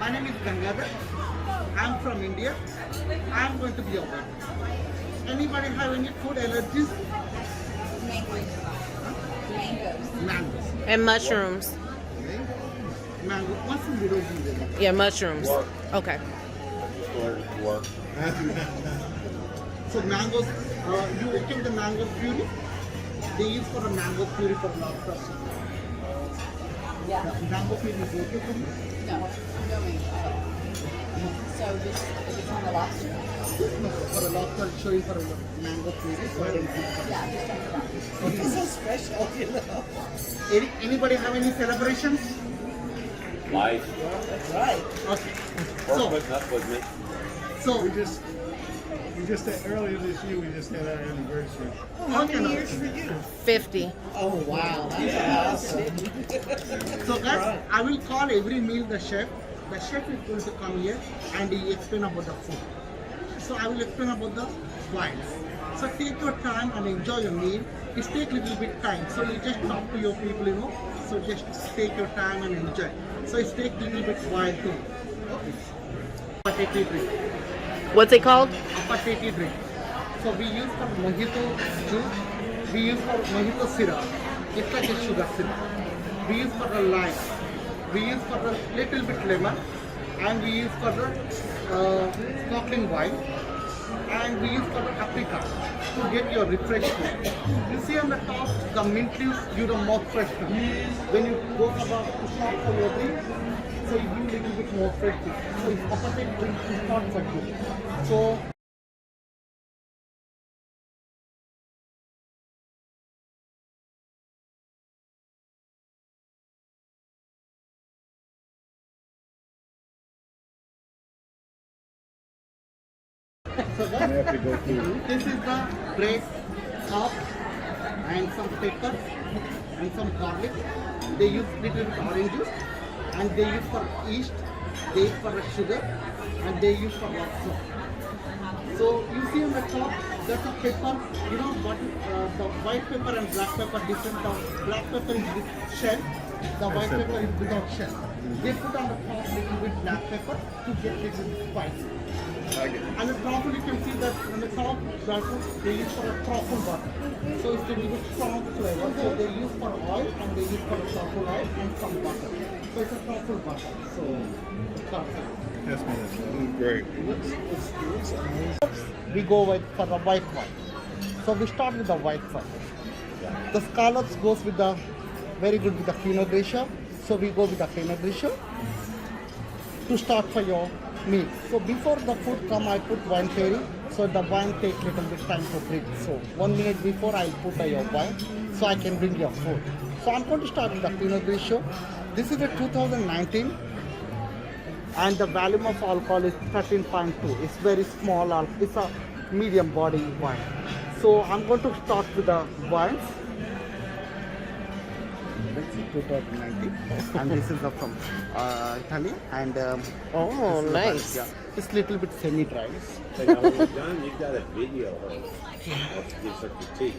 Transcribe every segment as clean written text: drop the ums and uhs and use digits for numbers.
My name is Gangadhar. I'm from India. I'm going to be your waiter. Anybody have any food allergies? Mangoes. And mushrooms. Mango. Mushroom we don't use it. Yeah, mushrooms. Work. Okay. Work. So mangoes, you okay with the mango puree? They use for a mango puree for lobster. Yeah. The mango puree is okay for you? No, no mango. So just if it's on the lobster? No, for a lobster, show you for a mango puree. So I don't think Yeah, just on the lobster. it's so special, you know. Anybody have any celebrations? Life. That's right. Okay. Work So, with up with me. so We just had, earlier this year, we just had our anniversary. How Okay, many no. years for you? 50. Oh, wow. That's awesome. So guys, I will call every meal the chef. The chef is going to come here and he explain about the food. So I will explain about the wines. So take your time and enjoy your meal. It takes a little bit time. So you just talk to your people, you know. So just take your time and enjoy. So it takes a little bit while too. Potato drink. What's it called? Potato drink. So we use for mojito juice. We use for mojito syrup. It's like a sugar syrup. We use for the lime. We use for a little bit lemon. And we use for the sparkling wine. And we use for the apricot to get your refreshment. You see on the top, the mint leaves give the mouth freshness. When you go about to shop for your drink, so you give a little bit more freshness. So it's opposite drink is not for you. So So We have to go through. this is the bread, salt, and some pepper, and some garlic. They use little bit orange juice, and they use for yeast, they use for the sugar, and they use for lobster. So you see on the top, there's a pepper. You know what? The white pepper and black pepper different. The black pepper is with shell. The white pepper is without shell. They put on the top little bit black pepper to get little bit spicy. And the truffle, you can see that on the top, they use for a truffle butter. So it's a little bit strong flavor. So they use for oil and they use for a truffle oil and some butter. So it's a truffle butter. So perfect. That's great. We go with for the white wine. So we start with the white wine. The scallops goes with the very good with the Pinot Grigio. So we go with the Pinot Grigio to start for your meal. So before the food come, I put wine pairing. So the wine take little bit time to bring. So 1 minute before I'll put your wine, so I can bring your food. So I'm going to start with the Pinot Grigio. This is a 2019, and the volume of alcohol is 13.2. It's very small. It's a medium body wine. So I'm going to start with the wines. This is 2019, and this is from Italy. And Oh, this is the nice. wine, yeah. It's little bit semi-dry. Hey, now when you're done, you got a video of this up to tea.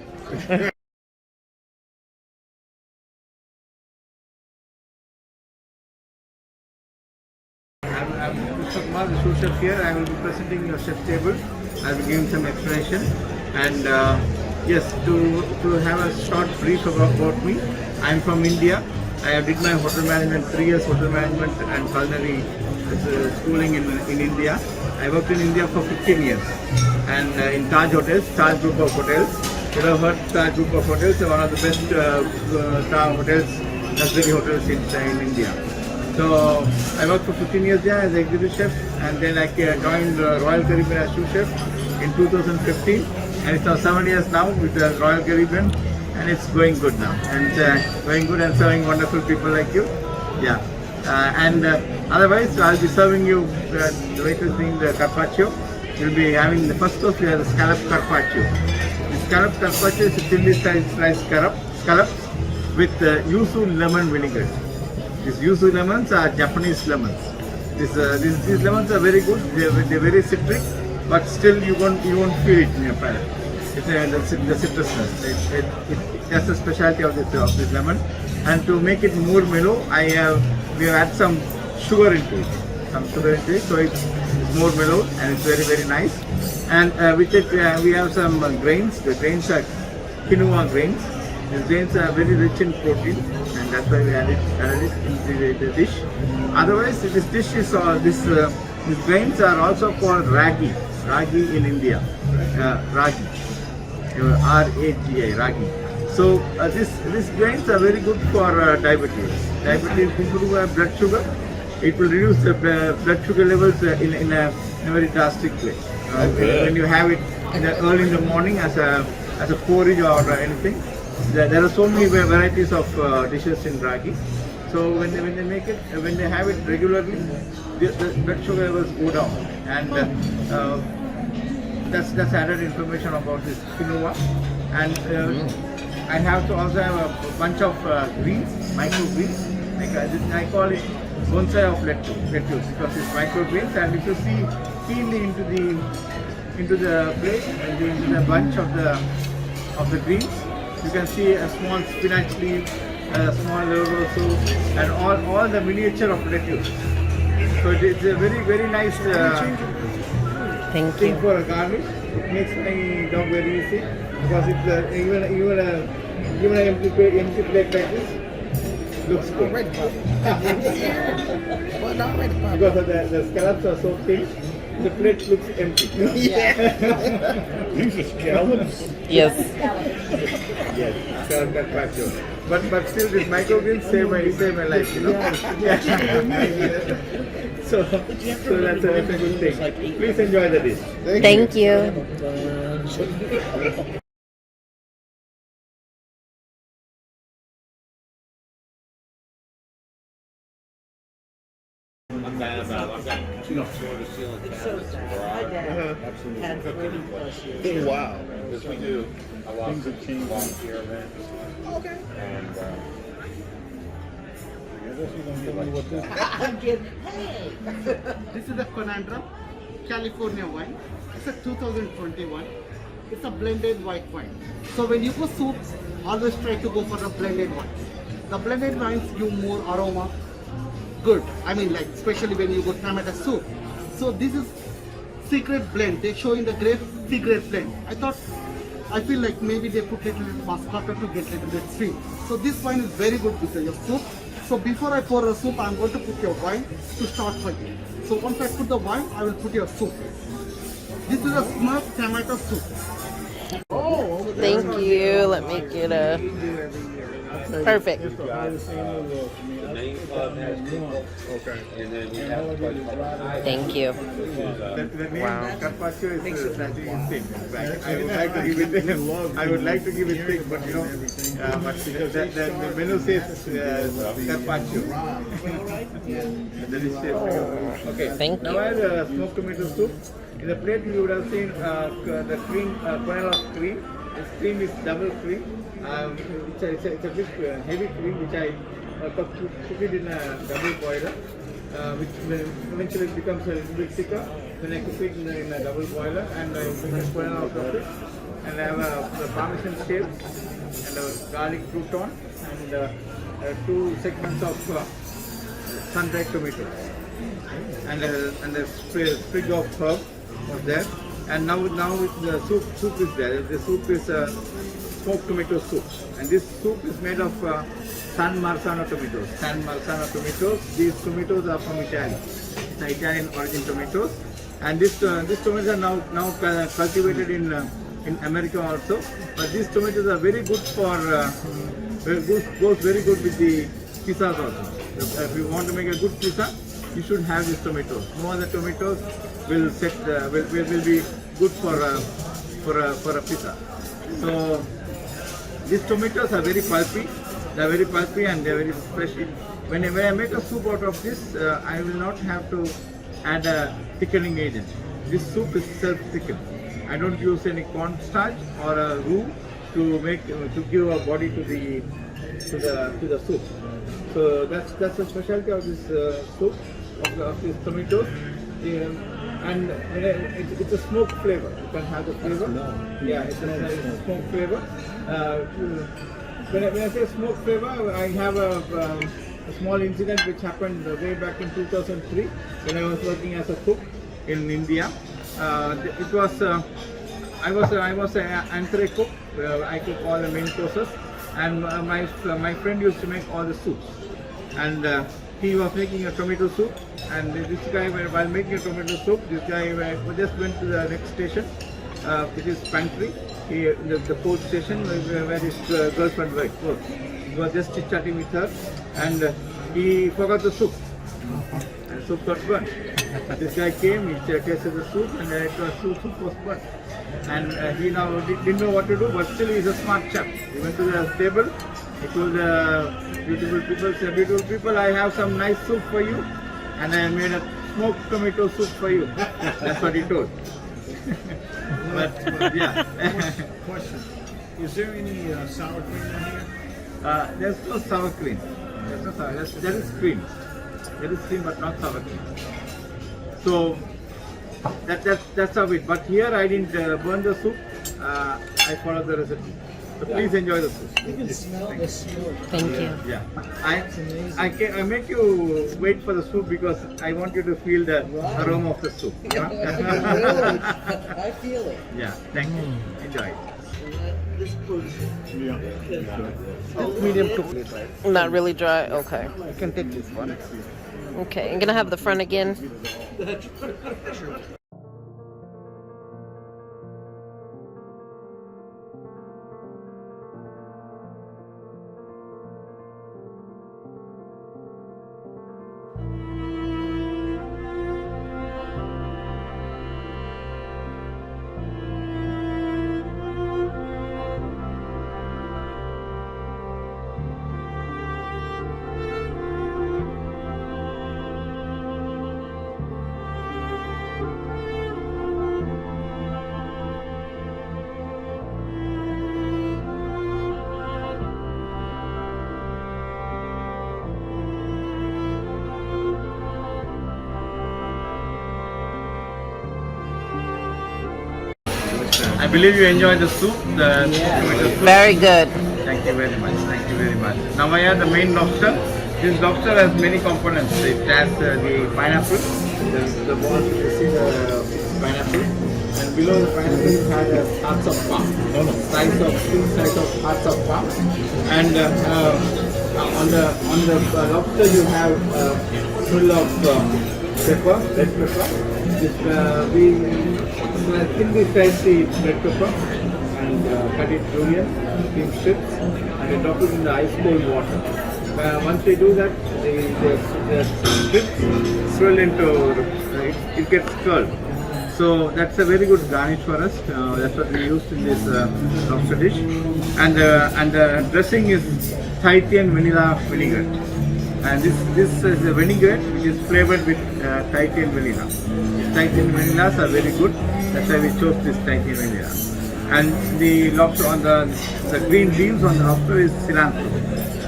I'm Mr. Kumar, the sous chef here. I will be presenting your chef table. I will give some explanation. And yes, to have a short brief about me, I am from India. I did my hotel management, 3 years hotel management and culinary schooling in India. I worked in India for 15 years. And in Taj Hotels, Taj Group of Hotels. You have heard Taj Group of Hotels, one of the best hotels, luxury hotels in India. So I worked for 15 years there as executive chef, and then I joined Royal Caribbean as sous chef in 2015, and it's now 7 years now with the Royal Caribbean, and it's going good now, and going good and serving wonderful people like you. Yeah, otherwise I'll be serving you the waiters being the Carpaccio. You'll be having the first course. We have the Scallop Carpaccio. The Scallop Carpaccio is a chili sliced scallops with yuzu lemon vinegar. These yuzu lemons are Japanese lemons. These lemons are very good. They're very citric, but still you won't feel it in your palate. It's the citrusness. That's the specialty of this lemon. And to make it more mellow, we have added some sugar into it. some sugar into it, so it's more mellow and it's very very nice. And with it we have some grains. The grains are quinoa grains. These grains are very rich in protein, and that's why we added it into the dish. Otherwise, this dish is these grains are also called ragi. Ragi in India, ragi, R-A-G-I, ragi. So these grains are very good for diabetes. Diabetes, people who have blood sugar, it will reduce the blood sugar levels in a very drastic way. When you have it early in the morning as a porridge or anything, there are so many varieties of dishes in ragi. So when they make it, when they have it regularly, the blood sugar levels go down, and that's added information about this quinoa. And I have to also have a bunch of greens, microgreens. I call it bonsai of lettuce because it's microgreens. And if you see keenly into the plate, into the bunch of the greens, you can see a small spinach leaf, a small also, and all the miniature of lettuce. So it's a very very nice Thank thing you. for a garnish. It makes my dog very easy because it's even an empty plate like this looks good. Because of the scallops are so thin, the plate looks empty. These are scallops. Yes. Yes, scallop carpaccio. But still, this microgreens save my life, you know. So that's a good thing. Please enjoy the dish. Thank you. I've got two floor to ceiling cabinets in the garage. Wow. Because we do a lot of volunteer events. Okay. And This is the Conundrum California wine. It's a 2021. It's a blended white wine. So when you go soup, always try to go for the blended wines. The blended wines give more aroma. Good. I mean, like especially when you go tomato soup. So this is secret blend. They show in the grape secret blend. I feel like maybe they put little mascara to get little bit sweet. So this wine is very good with your soup. So before I pour the soup, I'm going to put your wine to start for you. So once I put the wine, I will put your soup. This is a smoked tomato soup. Thank you. Let me get a perfect. the main club has people. Okay. And then we have a place like Thank you. The name Wow. Carpaccio is slightly insane. I would like to give it thick, but you know, but the menu says Carpaccio. Okay. Thank Now you. I have the smoked tomato soup. In the plate you would have seen the cream, kernel of cream. This cream is double cream. It's a bit heavy cream which I cook it in a double boiler, which eventually becomes a little bit thicker. Then I cook it in a double boiler and I put the kernel out of it. And I have the parmesan shaved and a garlic crouton and 2 segments of sun-dried tomatoes and a sprig of herb was there. And now the soup is there. The soup is smoked tomato soup, and this soup is made of San Marzano tomatoes. San Marzano tomatoes. These tomatoes are from Italy. The Italian origin tomatoes, and these tomatoes are now cultivated in America also. But these tomatoes are very good for goes very good with the pizzas also. If you want to make a good pizza, you should have these tomatoes. No other tomatoes will be good for a pizza. So these tomatoes are very pulpy. They are very pulpy and they are very fresh. When I make a soup out of this, I will not have to add a thickening agent. This soup is self-thickened. I don't use any cornstarch or a roux to give a body to the soup. So that's the specialty of this soup of these tomatoes. And it's a smoked flavor. You can have the flavor. Yeah, it's a smoked flavor. When I say smoked flavor, I have a small incident which happened way back in 2003 when I was working as a cook in India. It was I was an entree cook. I cook all the main courses, and my friend used to make all the soups. And he was making a tomato soup, and this guy, while making a tomato soup, this guy just went to the next station, which is pantry. The fourth station where his girlfriend worked. He was just chit-chatting with her, and he forgot the soup. And soup got burnt. This guy came, he tasted the soup, and soup was burnt. And he now didn't know what to do, but still he's a smart chap. He went to the table, he told the beautiful people, I have some nice soup for you, and I made a smoked tomato soup for you. That's what he told. But yeah. Question. Is there any sour cream in here? There's no sour cream. There is cream. There is cream, but not sour cream. So that's how it. But here I didn't burn the soup. I followed the recipe. So please enjoy the soup. You can smell the smoke. Thank you. Yeah. I make you wait for the soup because I want you to feel the aroma of the soup. Yeah? Really? I feel it. Yeah. Thank you. Enjoy it. Medium to plate, right? Not really dry. Okay. You can take this one. Okay. I'm gonna have the front again. I believe you enjoyed the soup, the tomato soup. Very good. Thank you very much. Thank you very much. Now I have the main lobster. This lobster has many components. It has the pineapple. The ball, you see the pineapple. And below the pineapple it has hearts of palm. Slice of hearts of palm. And on the lobster you have full of pepper, red pepper. We thinly slice the red pepper and cut it julienne in strips, and we drop it in the ice cold water. Once we do that, the strips swirl into, it gets curled. So that's a very good garnish for us. That's what we used in this lobster dish. And the dressing is Tahitian vanilla vinaigrette. And this is a vinaigrette which is flavored with Tahitian vanilla. Tahitian vanillas are very good. That's why we chose this Tahitian vanilla. And the lobster on the green leaves on the lobster is cilantro.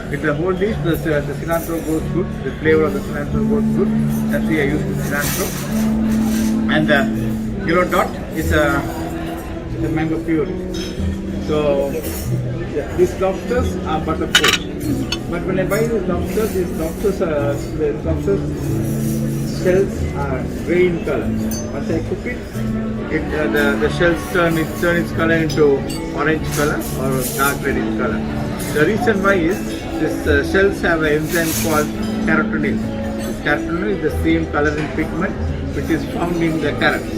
With the whole dish, the cilantro goes good. The flavor of the cilantro goes good. That's why I use the cilantro. And the yellow dot is a mango puree. So these lobsters are butter poached. But when I buy these lobsters the lobsters shells are grey in color. Once I cook it, the shells turn its color into orange color or dark red in color. The reason why is this shells have an enzyme called carotenoid. This carotenoid is the same color and pigment which is found in the carrots.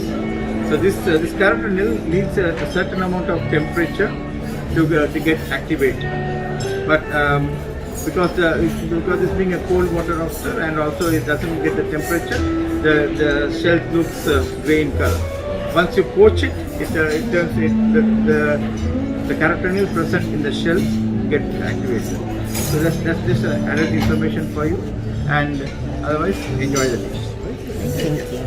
So this carotenoid needs a certain amount of temperature to get activated. But because this being a cold water lobster and also it doesn't get the temperature, the shell looks grey in color. Once you poach it, the carotenoid present in the shell get activated. So that's just added information for you, and otherwise enjoy the dish. Thank you.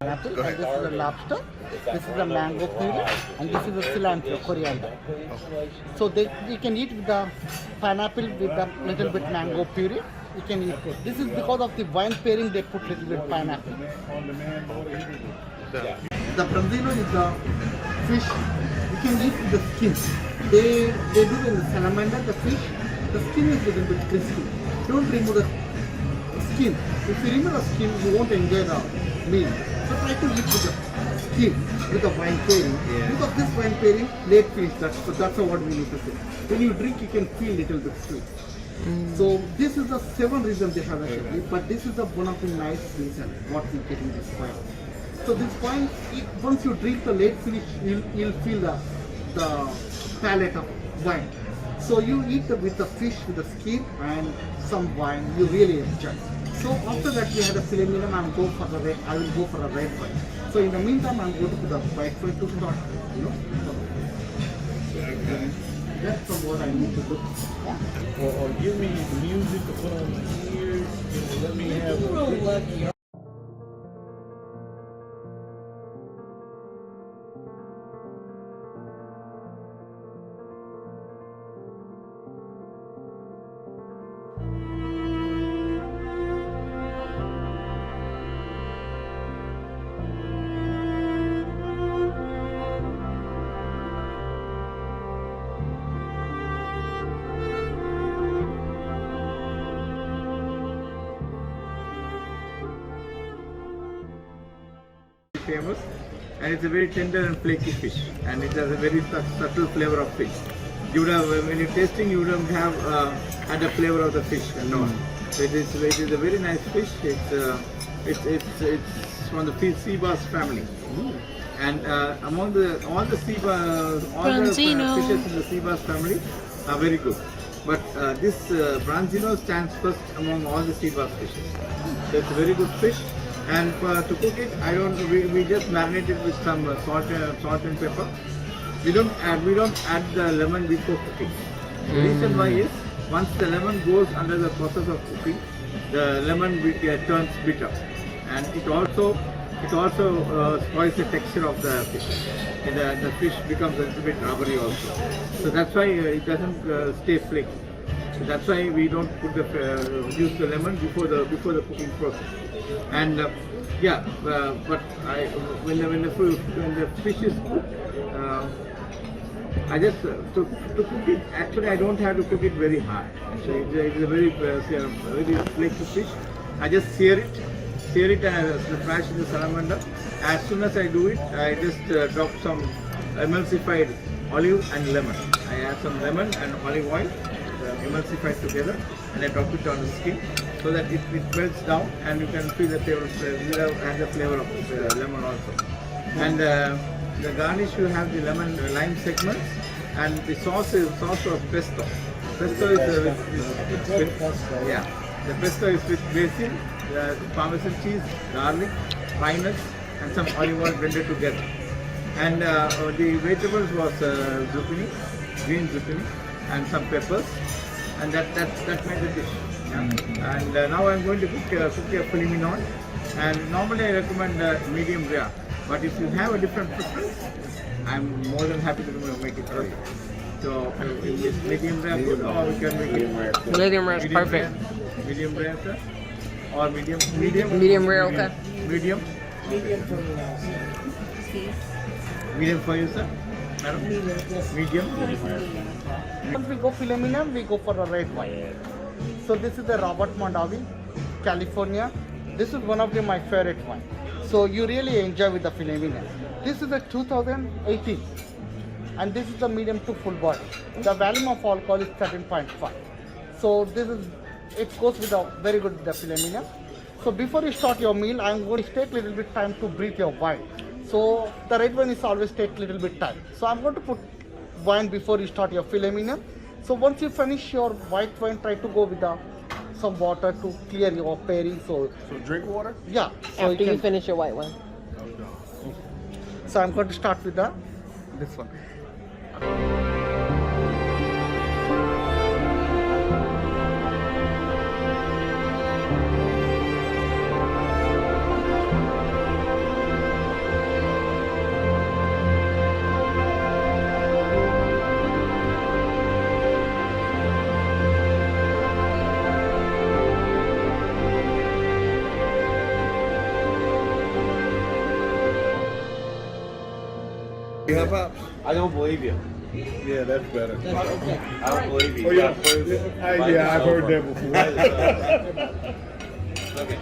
Apple, and this is a lobster, this is a mango puree, and this is a cilantro, coriander. So you can eat with the pineapple with a little bit mango puree. You can eat it. This is because of the wine pairing they put little bit pineapple. The Branzino is the fish. You can eat with the skin. They do in the salamander, the fish, the skin is a little bit crispy. Don't remove the skin. If you remove the skin, you won't enjoy the meal. So try to eat with the skin, with the wine pairing. Yeah. Because this wine pairing, late finish, that's what we need to say. When you drink, you can feel little bit sweet. So this is the 7 reasons they have actually, but this is the one of the nice reason what we get in this wine. So this wine, once you drink the late finish, you'll feel the palate of wine. So you eat with the fish, with the skin and some wine, you really enjoy. So after that we had a filet mignon, I will go for a red wine. So in the meantime, I'm going to put the white wine to start, you know. That's from what I need to do. Or give me music to put on my ears. Let me have. Famous, and it's a very tender and flaky fish, and it has a very subtle flavor of fish. You would have, when you're tasting, you would have had a flavor of the fish and all. So it is a very nice fish. It's from the sea bass family, and among all the Branzino. fishes in the sea bass family are very good. But this Branzino stands first among all the sea bass fishes. So it's a very good fish. And to cook it, we just marinate it with some salt and pepper. We don't add the lemon before cooking. The reason why is once the lemon goes under the process of cooking, the lemon turns bitter, and it also spoils the texture of the fish. And the fish becomes a little bit rubbery also. So that's why it doesn't stay flaky. So that's why we don't put use the lemon before the cooking process. And but when the fish is cooked, I just to cook it. Actually, I don't have to cook it very hard. So it's a very flaky fish. I just sear it and flash in the salamander. As soon as I do it, I just drop some emulsified olive and lemon. I add some lemon and olive oil, emulsified together, and I drop it on the skin so that it melts down, and you can feel the flavor and the flavor of the lemon also. And the garnish, you have the lime segments, and the sauce of pesto. Pesto is the pesto is with basil, parmesan cheese, garlic, pine nuts, and some olive oil blended together. And the vegetables was zucchini, green zucchini, and some peppers, and that made the dish. Yeah. And now I'm going to cook a filet mignon, and normally I recommend medium rare, but if you have a different preference, I'm more than happy to make it for you. So is medium rare good, or we can make it Medium rare is perfect. Medium rare, sir? Or medium Rare, okay. Medium for you, sir? Madam? Medium. Once we go filet mignon, we go for a red wine. So this is the Robert Mondavi, California. This is one of my favorite wine. So you really enjoy with the filet mignon. This is a 2018, and this is the medium to full body. The volume of alcohol is 13.5. So it goes with a very good filet mignon. So before you start your meal, I'm going to take a little bit time to breathe your wine. So the red wine is always take a little bit time. So I'm going to put wine before you start your filet mignon. So once you finish your white wine, try to go with some water to clear your pairing. So drink water? Yeah. So After you finish your white one. So I'm going to start with this one. I don't believe you. Yeah, that's better. That's okay. I don't believe you. Oh, yeah, yeah, I've heard that before. Okay.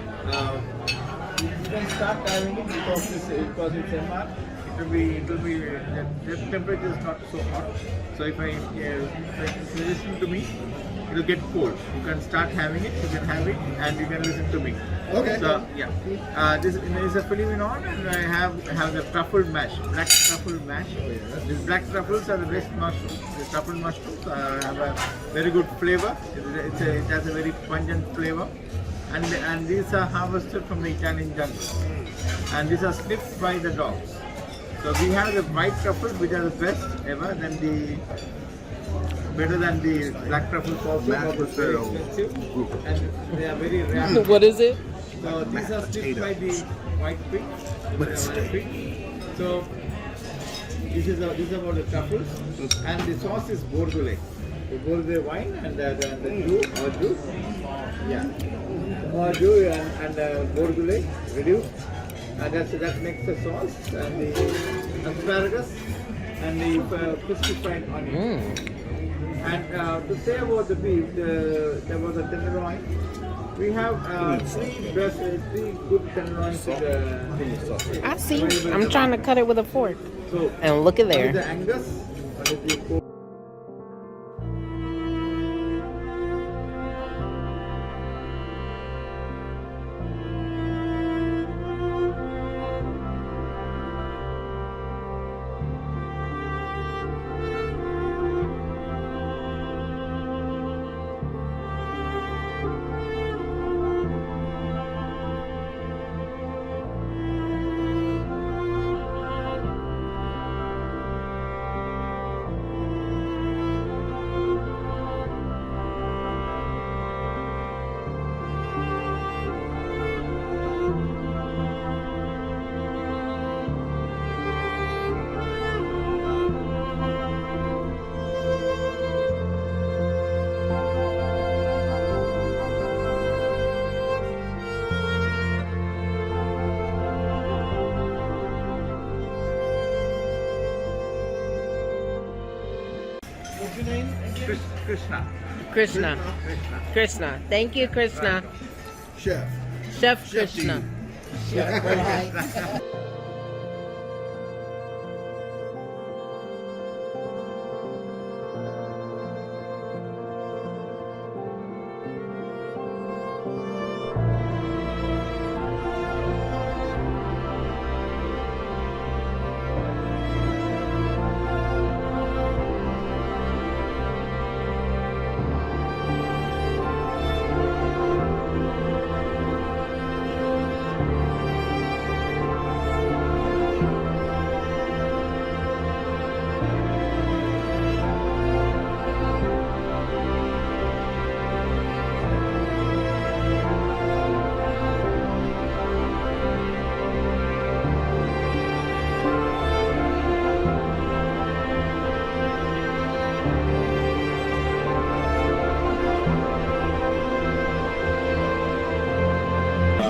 You can start having it because it's MR. It will be the temperature is not so hot. So if you listen to me, it will get cold. You can start having it. You can have it, and you can listen to me. Okay. So yeah, this is a Filet Mignon, and I have the truffle mash, black truffle mash. These black truffles are the best mushrooms. The truffle mushrooms have a very good flavor. It has a very pungent flavor, and these are harvested from the Italian jungle, and these are sniffed by the dogs. So we have the white truffles, which are the best ever, better than the black truffles also, but it's very expensive, and they are very rare. What is it? So these are sniffed by the white pig. So this is about the truffles, and the sauce is bordelaise. The bordelaise wine and the juice, and bordelaise reduced. And that makes the sauce and the asparagus and the crispy fried onion. And to say about the beef, about the tenderloin, we have three good tenderloins in the I see. I'm trying to cut it with a fork. So And look at one is there. the Angus, one is the pork. Krishna. Krishna. Thank you, Krishna. Chef. Chef Krishna.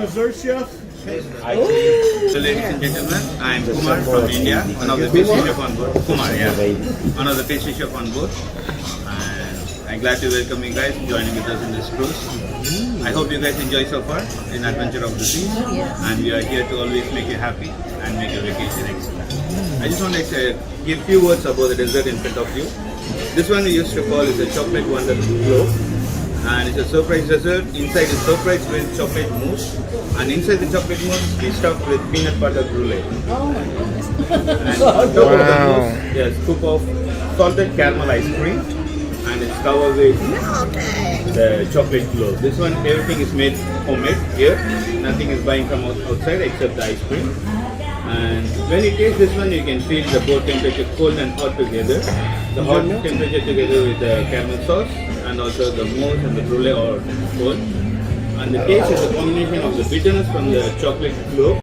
Dessert chef? So ladies and gentlemen, I am Kumar from India, one of the pastry chef on board. Kumar, yeah, one of the pastry chef on board. And I'm glad to welcome you guys joining with us in this cruise. I hope you guys enjoy so far in Adventure of the Seas. And we are here to always make you happy and make your vacation excellent. I just want to give few words about the dessert in front of you. This one we used to call is a chocolate wonder glow. And it's a surprise dessert. Inside is surprised with chocolate mousse, and inside the chocolate mousse we stuffed with peanut butter brulee. Oh my goodness. And on top of the mousse, there's a scoop of salted caramel ice cream, and it's covered with the chocolate glow. This one, everything is made homemade here. Nothing is buying from outside except the ice cream. And when you taste this one, you can feel the both temperature cold and hot together. The hot temperature together with the caramel sauce, and also the mousse and the brulee are cold. And the taste is a combination of the bitterness from the chocolate glow.